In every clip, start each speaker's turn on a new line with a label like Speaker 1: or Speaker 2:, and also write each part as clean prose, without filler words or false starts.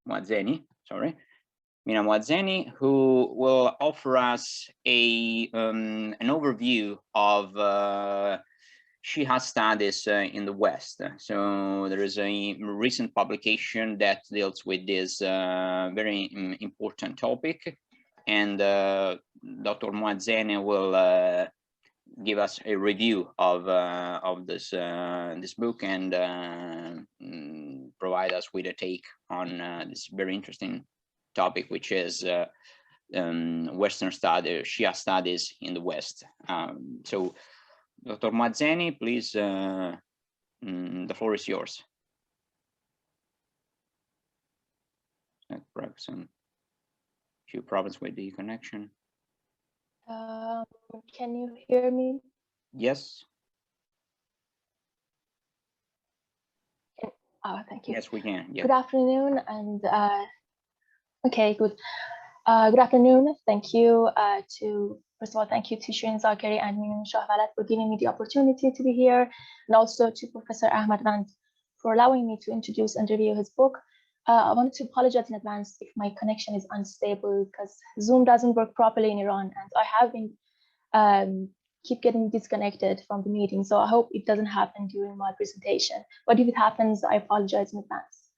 Speaker 1: Moazzeni, Mina Moazzeni, who will offer us an overview of Shia studies in the West. So there is a recent publication that deals with this very important topic, and Dr. Moazzeni will give us a review of this this book and provide us with a take on this very interesting topic, which is Western studies, Shia studies in the West. So, Dr. Moazzeni, please, the floor is yours. Perhaps some few problems with the connection.
Speaker 2: Can you hear me?
Speaker 1: Yes.
Speaker 2: Oh, thank you.
Speaker 1: Yes, we can. Yeah.
Speaker 2: Good afternoon, and okay, good. Good afternoon. Thank you first of all, thank you to Shirin Zakari and Mina Moazzeni for giving me the opportunity to be here, and also to Professor Ahmad Vand for allowing me to introduce and review his book. I wanted to apologize in advance if my connection is unstable, because Zoom doesn't work properly in Iran, and I have been keep getting disconnected from the meeting. So I hope it doesn't happen during my presentation. But if it happens, I apologize in advance.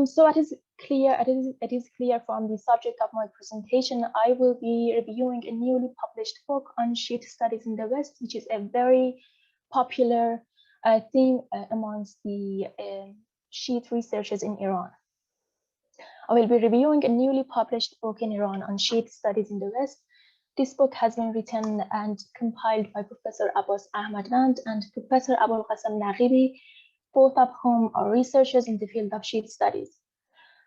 Speaker 2: So it is clear from the subject of my presentation, I will be reviewing a newly published book on Shiite studies in the West, which is a very popular theme amongst the Shiite researchers in Iran. I will be reviewing a newly published book in Iran on Shiite studies in the West. This book has been written and compiled by Professor Abbas Ahmadvand and Professor Abul Qasim Naghibi, both of whom are researchers in the field of Shiite studies.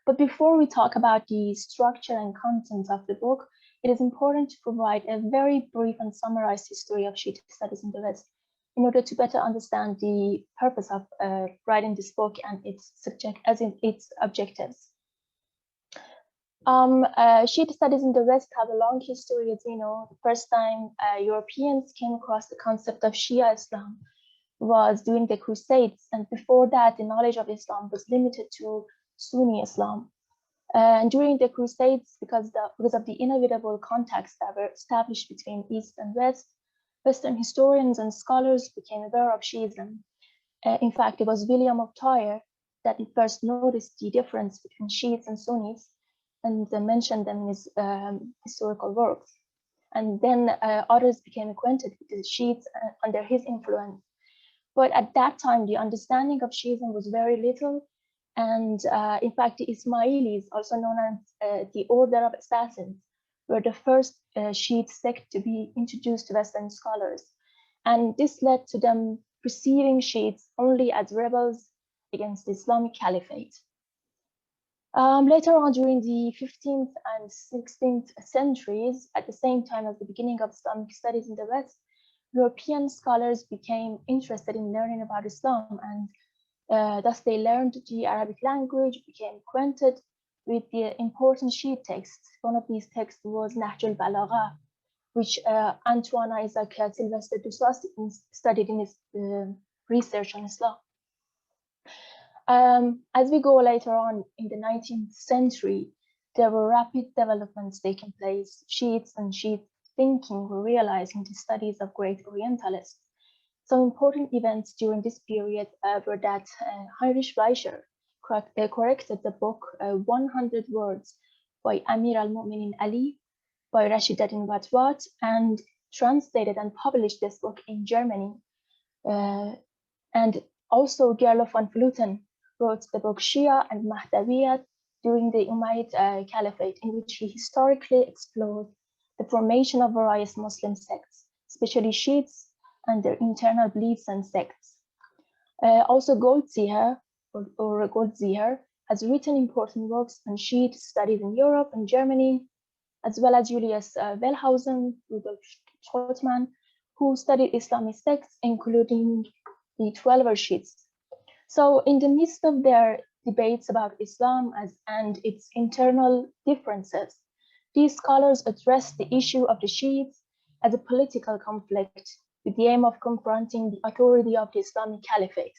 Speaker 2: But before we talk about the structure and content of the book, it is important to provide a very brief and summarized history of Shiite studies in the West in order to better understand the purpose of writing this book and its objectives. Shiite studies in the West have a long history. As you know, the first time Europeans came across the concept of Shia Islam was during the Crusades, and before that, the knowledge of Islam was limited to Sunni Islam. And during the Crusades, because of the inevitable contacts that were established between East and West, Western historians and scholars became aware of Shi'ism. In fact, it was William of Tyre that first noticed the difference between Shiites and Sunnis and mentioned them in his historical works. And then others became acquainted with the Shiites under his influence. But at that time, the understanding of Shi'ism was very little. And in fact, the Ismailis, also known as the Order of Assassins, were the first Shiite sect to be introduced to Western scholars. And this led to them perceiving Shiites only as rebels against the Islamic Caliphate. Later on, during the 15th and 16th centuries, at the same time as the beginning of Islamic studies in the West, European scholars became interested in learning about Islam, and thus they learned the Arabic language, became acquainted with the important Shiite texts. One of these texts was Nahj al-Balagha, which Antoine Isaac Sylvester Dussas studied in his research on Islam. As we go later on in the 19th century, there were rapid developments taking place. Shiites and Shiite thinking were realizing the studies of great Orientalists. Some important events during this period were that Heinrich Fleischer corrected the book 100 Words by Amir al-Mu'minin Ali by Rashidaddin Watwat and translated and published this book in Germany. And also Gerlof von Vleuten wrote the book Shia and Mahdawiyat during the Umayyad Caliphate, in which he historically explored the formation of various Muslim sects, especially Shiites and their internal beliefs and sects. Also Goldziher has written important works on Shiite studies in Europe and Germany, as well as Julius Wellhausen, Rudolf Schrottmann, who studied Islamic sects, including the Twelver Shiites. So in the midst of their debates about Islam and its internal differences, these scholars addressed the issue of the Shiites as a political conflict with the aim of confronting the authority of the Islamic Caliphate.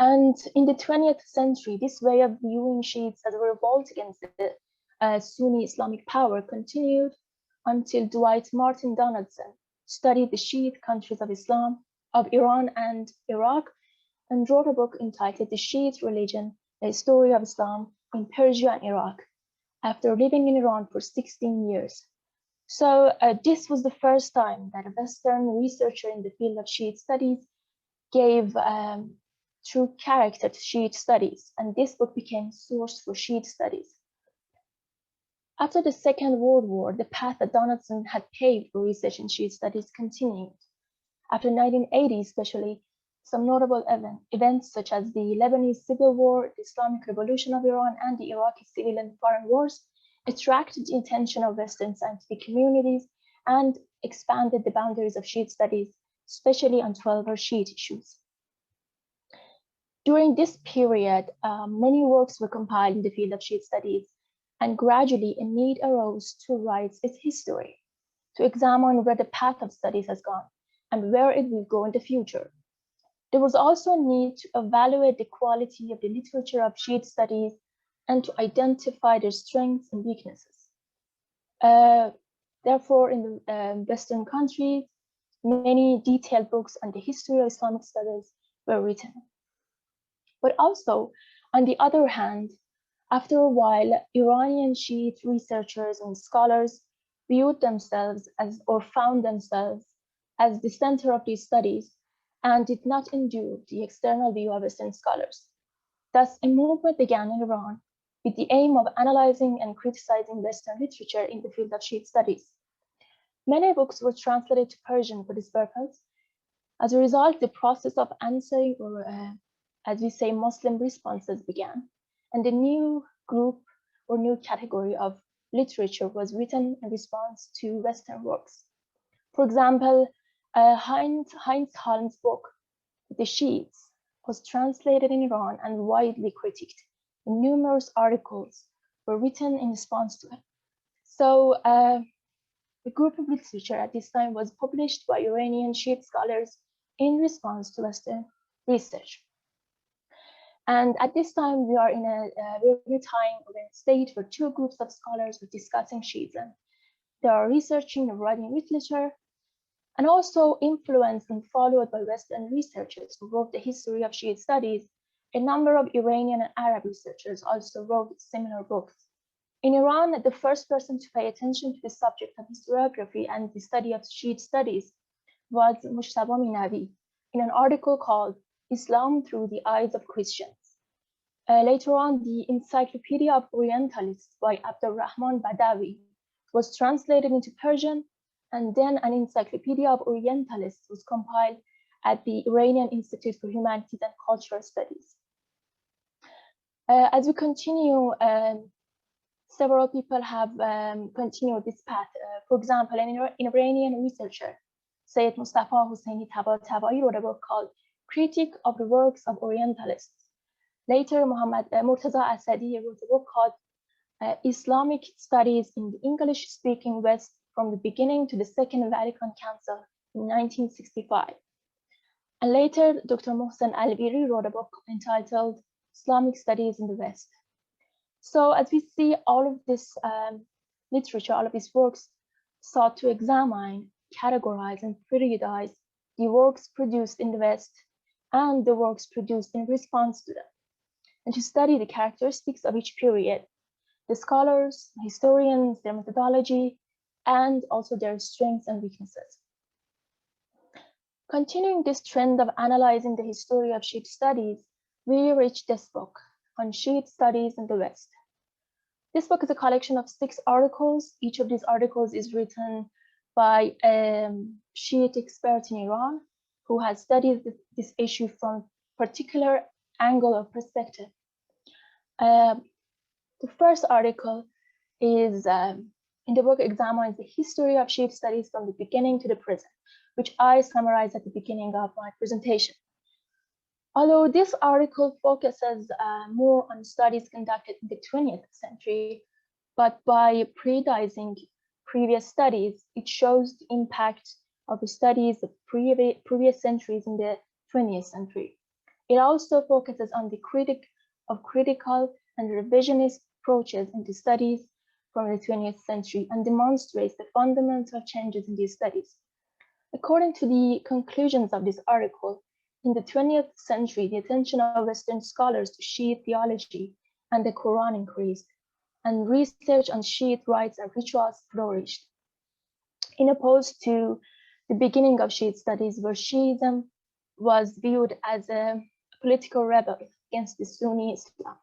Speaker 2: And in the 20th century, this way of viewing Shiites as a revolt against the Sunni Islamic power continued until Dwight Martin Donaldson studied the Shiite countries of Islam, of Iran and Iraq, and wrote a book entitled The Shiite Religion, a History of Islam in Persia and Iraq, after living in Iran for 16 years. So this was the first time that a Western researcher in the field of Shiite studies gave true character to Shiite studies, and this book became source for Shiite studies. After the Second World War, the path that Donaldson had paved for research in Shiite studies continued. After 1980, especially, some notable events such as the Lebanese Civil War, the Islamic Revolution of Iran, and the Iraqi civil and foreign wars attracted the attention of Western scientific communities and expanded the boundaries of Shiite studies, especially on 12-hour Shiite issues. During this period, many works were compiled in the field of Shiite studies, and gradually a need arose to write its history, to examine where the path of studies has gone and where it will go in the future. There was also a need to evaluate the quality of the literature of Shiite studies and to identify their strengths and weaknesses. Therefore, in the Western countries, many detailed books on the history of Islamic studies were written. But also, on the other hand, after a while, Iranian Shiite researchers and scholars viewed themselves as, or found themselves as, the center of these studies and did not endure the external view of Western scholars. Thus, a movement began in Iran with the aim of analyzing and criticizing Western literature in the field of Shiite studies. Many books were translated to Persian for this purpose. As a result, the process of answering, or as we say, Muslim responses began, and a new group or new category of literature was written in response to Western works. For example, Heinz Halm's book, The Shiites, was translated in Iran and widely critiqued, and numerous articles were written in response to it. So the group of literature at this time was published by Iranian Shiite scholars in response to Western research. And at this time, we are in a stage where two groups of scholars are discussing Shi'ism. They are researching and writing literature, and also influenced and followed by Western researchers who wrote the history of Shiite studies. A number of Iranian and Arab researchers also wrote similar books. In Iran, the first person to pay attention to the subject of historiography and the study of Shiite studies was Mujtaba Minawi in an article called Islam Through the Eyes of Christians. Later on, the Encyclopedia of Orientalists by Abdurrahman Badawi was translated into Persian, and then an Encyclopedia of Orientalists was compiled at the Iranian Institute for Humanities and Cultural Studies. As we continue, several people have continued this path. For example, an Iranian researcher, Sayyid Mustafa Hosseini Tabatabai, wrote a book called Critique of the Works of Orientalists. Later, Murtaza Asadi wrote a book called Islamic Studies in the English-Speaking West from the Beginning to the Second Vatican Council in 1965. And later, Dr. Mohsen Alviri wrote a book entitled Islamic Studies in the West. So as we see, all of this literature, all of these works sought to examine, categorize, and periodize the works produced in the West and the works produced in response to them, and to study the characteristics of each period, the scholars, historians, their methodology, and also their strengths and weaknesses. Continuing this trend of analyzing the history of Shiite studies, we reach this book on Shiite studies in the West. This book is a collection of 6 articles. Each of these articles is written by a Shiite expert in Iran who has studied this issue from a particular angle or perspective. The first article is in the book examines the history of Shiite studies from the beginning to the present, which I summarized at the beginning of my presentation. Although this article focuses more on studies conducted in the 20th century, but by periodizing previous studies, it shows the impact of the studies of previous centuries in the 20th century. It also focuses on the critical and revisionist approaches into studies from the 20th century and demonstrates the fundamental changes in these studies. According to the conclusions of this article, in the 20th century, the attention of Western scholars to Shiite theology and the Quran increased, and research on Shiite rites and rituals flourished. In opposed to the beginning of Shiite studies, where Shi'ism was viewed as a political rebel against the Sunni Islam.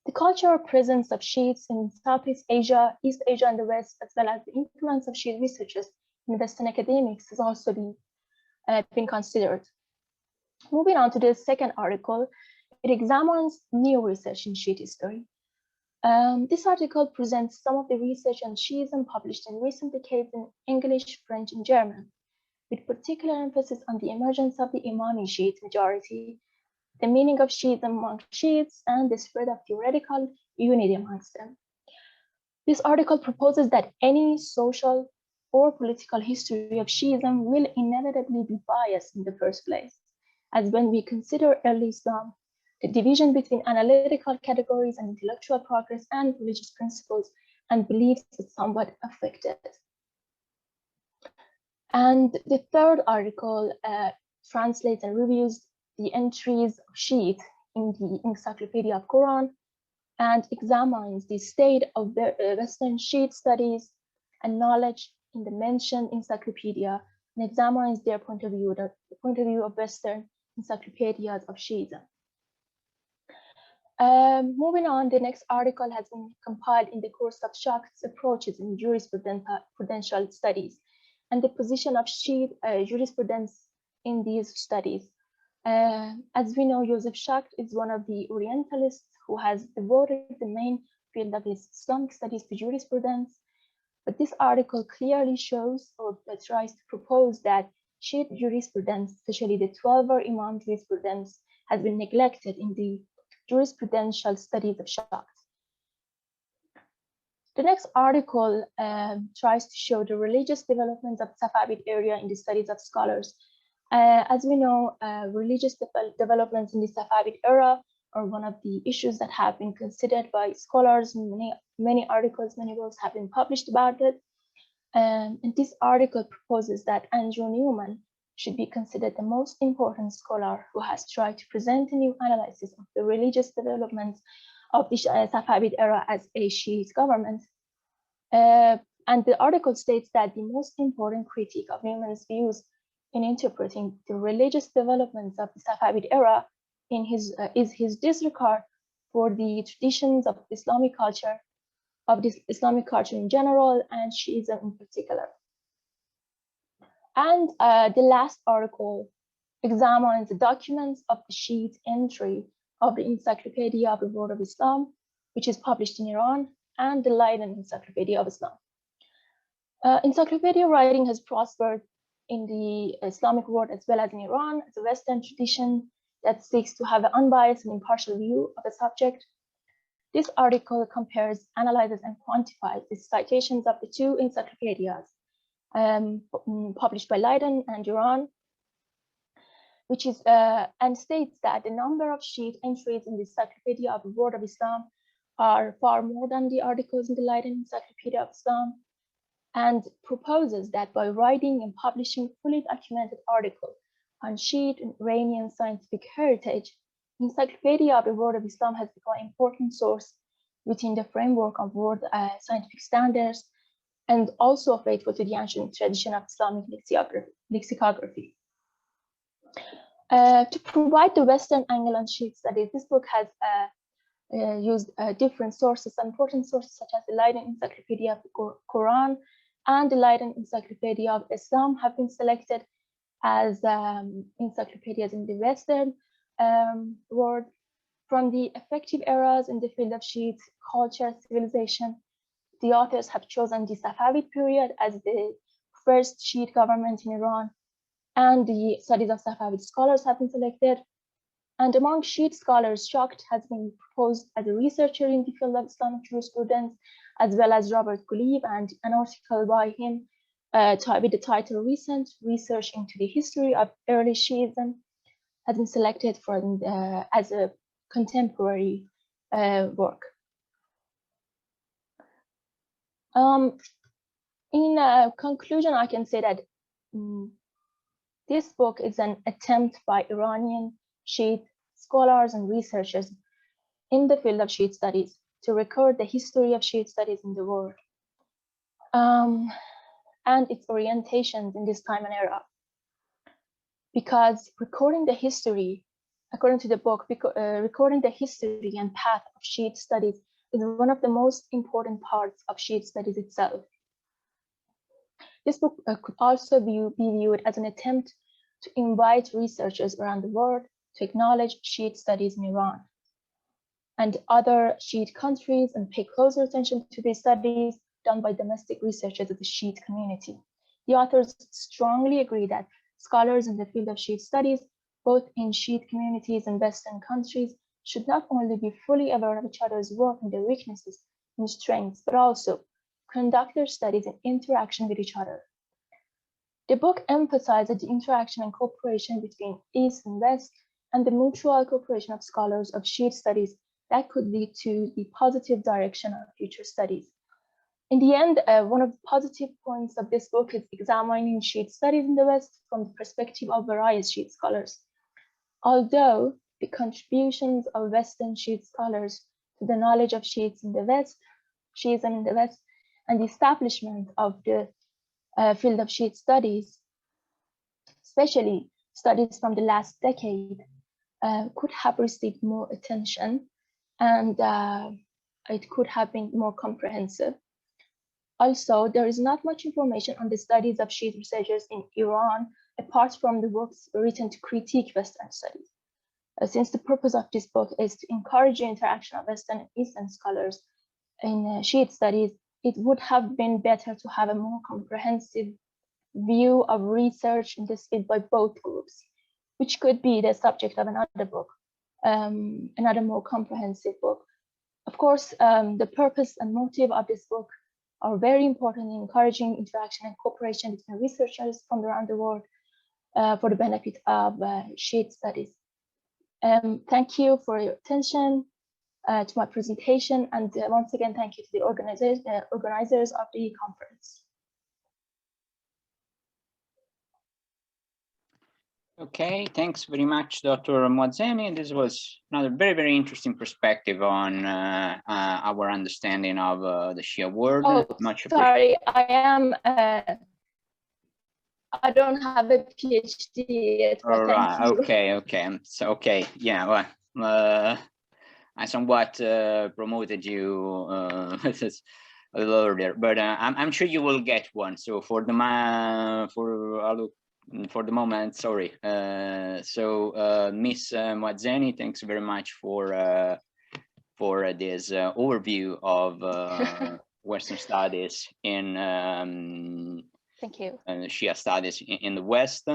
Speaker 2: The cultural presence of Shiites in Southeast Asia, East Asia, and the West, as well as the influence of Shiite researchers in Western academics, has also been considered. Moving on to the second article, it examines new research in Shiite history. This article presents some of the research on Shi'ism published in recent decades in English, French, and German, with particular emphasis on the emergence of the Imami Shiite majority, the meaning of Shi'ism among Shiites, and the spread of theoretical unity amongst them. This article proposes that any social or political history of Shi'ism will inevitably be biased in the first place, as when we consider early Islam, the division between analytical categories and intellectual progress and religious principles and beliefs is somewhat affected. And the third article translates and reviews the entries of Shiite in the Encyclopedia of Quran and examines the state of Western Shiite studies and knowledge in the mentioned encyclopedia and examines their point of view, the point of view of Western encyclopedias of Shiism. Moving on, the next article has been compiled in the course of Shahid's approaches in jurisprudential studies and the position of Shiite jurisprudence in these studies. As we know, Joseph Shahid is one of the Orientalists who has devoted the main field of his Islamic studies to jurisprudence. But this article clearly shows or tries to propose that Shiite jurisprudence, especially the 12-er Imam jurisprudence, has been neglected in the jurisprudential studies of Shahid. The next article tries to show the religious developments of Safavid area in the studies of scholars. As we know, religious developments in the Safavid era are one of the issues that have been considered by scholars. Many articles, many works have been published about it. And this article proposes that Andrew Newman should be considered the most important scholar who has tried to present a new analysis of the religious developments of the Safavid era as a Shiite government. And the article states that the most important critique of Newman's views in interpreting the religious developments of the Safavid era is his disregard for the traditions of Islamic culture, in general, and Shiism in particular. And the last article examines the documents of the Shiite entry of the Encyclopedia of the World of Islam, which is published in Iran, and the Leiden Encyclopedia of Islam. Encyclopedia writing has prospered in the Islamic world as well as in Iran as a Western tradition that seeks to have an unbiased and impartial view of a subject. This article compares, analyzes, and quantifies the citations of the two encyclopedias published by Leiden and Iran, which is and states that the number of Shiite entries in the Encyclopedia of the World of Islam are far more than the articles in the Leiden Encyclopedia of Islam, and proposes that by writing and publishing fully documented articles on Shiite and Iranian scientific heritage, the Encyclopedia of the World of Islam has become an important source within the framework of world scientific standards and also faithful to the ancient tradition of Islamic lexicography. To provide the Western angle on Shiite studies, this book has used different sources, important sources such as the Leiden Encyclopedia of the Quran and the Leiden Encyclopedia of Islam have been selected as encyclopedias in the Western world. From the effective eras in the field of Shiite culture, civilization, the authors have chosen the Safavid period as the first Shiite government in Iran, and the studies of Safavid scholars have been selected. And among Shiite scholars, Shahid has been proposed as a researcher in the field of Islamic jurisprudence, as well as Robert Guleev, and an article by him with the title Recent Research into the History of Early Shiism has been selected for as a contemporary work. In conclusion, I can say that this book is an attempt by Iranian Shiite scholars and researchers in the field of Shiite studies to record the history of Shiite studies in the world and its orientations in this time and era. Because recording the history, according to the book, recording the history and path of Shiite studies is one of the most important parts of Shiite studies itself. This book could also be viewed as an attempt to invite researchers around the world to acknowledge Shiite studies in Iran and other Shiite countries and pay closer attention to these studies done by domestic researchers of the Shiite community. The authors strongly agree that scholars in the field of Shiite studies, both in Shiite communities and Western countries, should not only be fully aware of each other's work and their weaknesses and strengths, but also conduct their studies in interaction with each other. The book emphasizes the interaction and cooperation between East and West and the mutual cooperation of scholars of Shiite studies that could lead to the positive direction of future studies. In the end, one of the positive points of this book is examining Shiite studies in the West from the perspective of various Shiite scholars. Although the contributions of Western Shiite scholars to the knowledge of Shiism in the West, and the establishment of the field of Shiite studies, especially studies from the last decade, could have received more attention and it could have been more comprehensive. Also, there is not much information on the studies of Shiite researchers in Iran, apart from the works written to critique Western studies. Since the purpose of this book is to encourage the interaction of Western and Eastern scholars in Shiite studies, it would have been better to have a more comprehensive view of research in this field by both groups, which could be the subject of another book, another more comprehensive book. Of course, the purpose and motive of this book are very important in encouraging interaction and cooperation between researchers from around the world for the benefit of Shiite studies. Thank you for your attention to my presentation, and once again, thank you to the organizers of the conference.
Speaker 1: Okay, thanks very much, Dr. Moazzeni. This was another very, very interesting perspective on our understanding of the Shia world.
Speaker 2: Oh,
Speaker 1: much
Speaker 2: sorry, I don't have a PhD yet.
Speaker 1: All right. Okay. So, okay. Yeah. Well, I somewhat promoted you a little earlier, but I'm sure you will get one. So for the moment, sorry. Miss Moazzeni, thanks very much for this overview of Western studies in
Speaker 2: thank you.
Speaker 1: Shia studies in the West.